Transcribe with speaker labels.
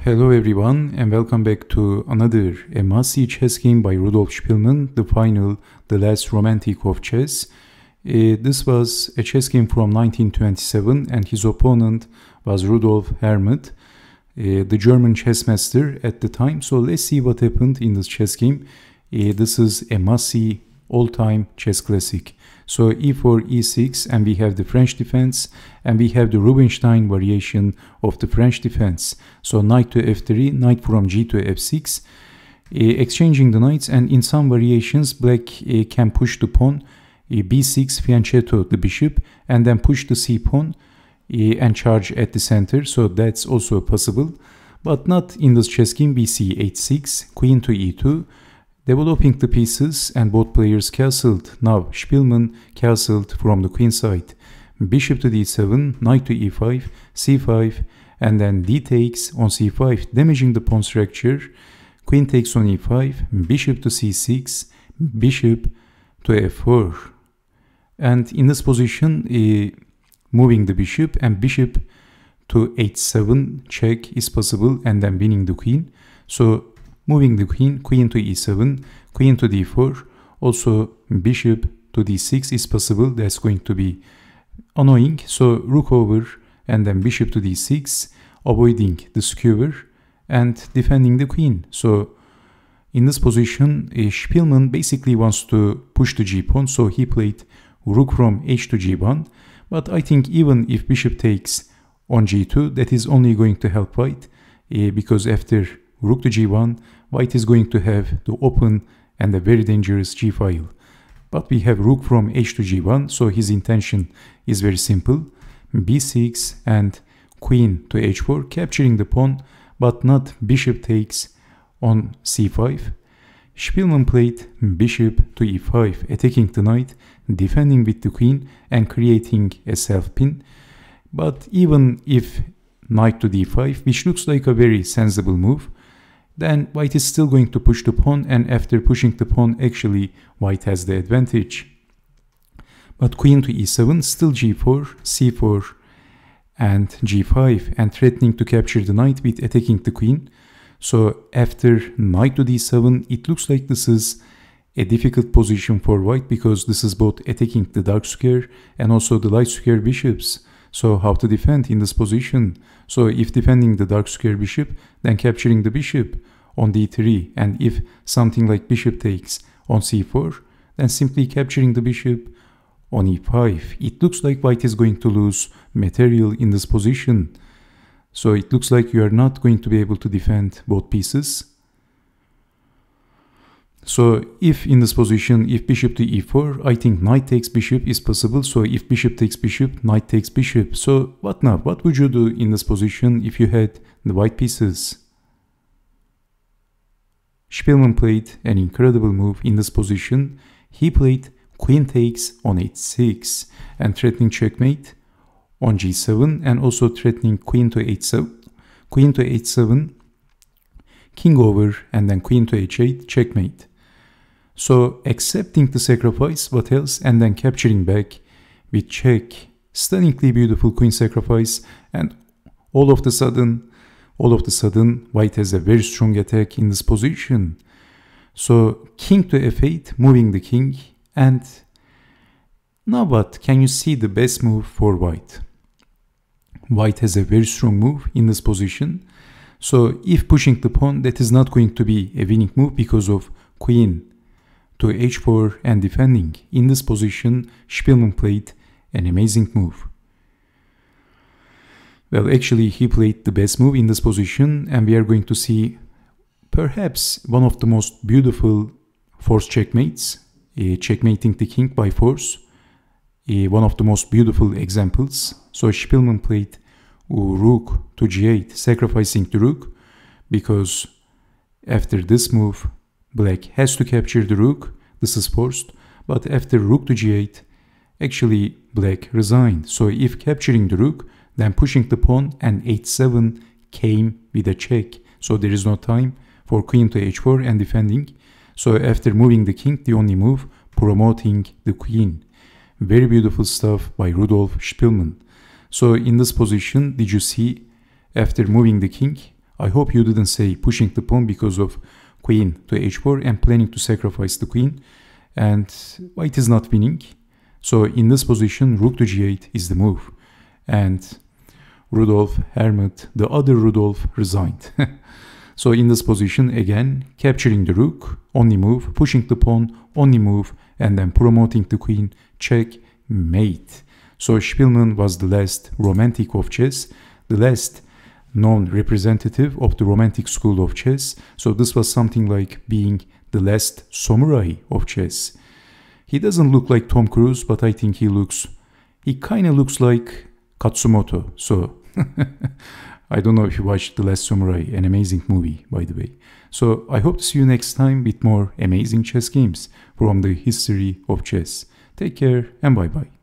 Speaker 1: Hello everyone and welcome back to another must-see chess game by Rudolf Spielmann, the final, the last romantic of chess. This was a chess game from 1927 and his opponent was Rudolf Hermet, the German chess master at the time. So let's see what happened in this chess game. This is a must-see all-time chess classic. So e4, e6, and we have the French defense, and we have the Rubinstein variation of the French defense. So knight to f3, knight from g to f6, exchanging the knights, and in some variations black can push the pawn, b6, fianchetto the bishop, and then push the c pawn and charge at the center. So that's also possible, but not in this chess game. We see h6, queen to e2, developing the pieces, and both players castled. Now Spielmann castled from the queen side. Bishop to d7, knight to e5, c5, and then d takes on c5, damaging the pawn structure. Queen takes on e5, bishop to c6, bishop to f4. And in this position, moving the bishop and bishop to h7 check is possible, and then winning the queen. So moving the queen, queen to e7, queen to d4, also bishop to d6 is possible. That's going to be annoying. So rook over and then bishop to d6, avoiding the skewer and defending the queen. So in this position, Spielmann basically wants to push the g-pawn. So he played rook from h to g1. But I think even if bishop takes on g2, that is only going to help white, because after rook to g1, white is going to have the open and a very dangerous g-file. But we have rook from h to g1, so his intention is very simple. b6 and queen to h4, capturing the pawn, but not bishop takes on c5. Spielmann played bishop to e5, attacking the knight, defending with the queen, and creating a self-pin. But even if knight to d5, which looks like a very sensible move, then white is still going to push the pawn, and after pushing the pawn, actually white has the advantage. But queen to e7, still g4, c4, and g5, and threatening to capture the knight with attacking the queen. So after knight to d7, it looks like this is a difficult position for white, because this is both attacking the dark square and also the light square bishops. So how to defend in this position? So if defending the dark square bishop, then capturing the bishop on d3, and if something like bishop takes on c4, then simply capturing the bishop on e5. It looks like white is going to lose material in this position. So it looks like you are not going to be able to defend both pieces. So if in this position, if bishop to e4, I think knight takes bishop is possible. So if bishop takes bishop, knight takes bishop. So what now? What would you do in this position if you had the white pieces? Spielmann played an incredible move in this position. He played queen takes on h6 and threatening checkmate on g7, and also threatening queen to h7, king over, and then queen to h8, checkmate. So accepting the sacrifice, what else? And then capturing back with check. Stunningly beautiful queen sacrifice, and all of the sudden, white has a very strong attack in this position. So king to f8, moving the king, and now what? Can you see the best move for white? White has a very strong move in this position. So if pushing the pawn, that is not going to be a winning move because of queen to h4 and defending. In this position, Spielmann played an amazing move. Well, actually, he played the best move in this position, and we are going to see perhaps one of the most beautiful force checkmates, checkmating the king by force, one of the most beautiful examples. So Spielmann played rook to g8, sacrificing the rook, because after this move, black has to capture the rook. This is forced. But after rook to g8, actually black resigned. So if capturing the rook, then pushing the pawn, and h7 came with a check. So there is no time for queen to h4 and defending. So after moving the king, the only move, promoting the queen. Very beautiful stuff by Rudolf Spielmann. So in this position, did you see, after moving the king, I hope you didn't say pushing the pawn because of queen to h4 and planning to sacrifice the queen, and white is not winning. So in this position, rook to g8 is the move. And Rudolf, Hermit, the other Rudolf resigned. So in this position, again, capturing the rook, only move, pushing the pawn, only move, and then promoting the queen, check, mate. So Spielmann was the last romantic of chess, the last known representative of the romantic school of chess. So this was something like being the last samurai of chess. He doesn't look like Tom Cruise, but I think he kind of looks like Katsumoto. So I don't know if you watched The Last Samurai, an amazing movie, by the way. So I hope to see you next time with more amazing chess games from the history of chess. Take care and bye-bye.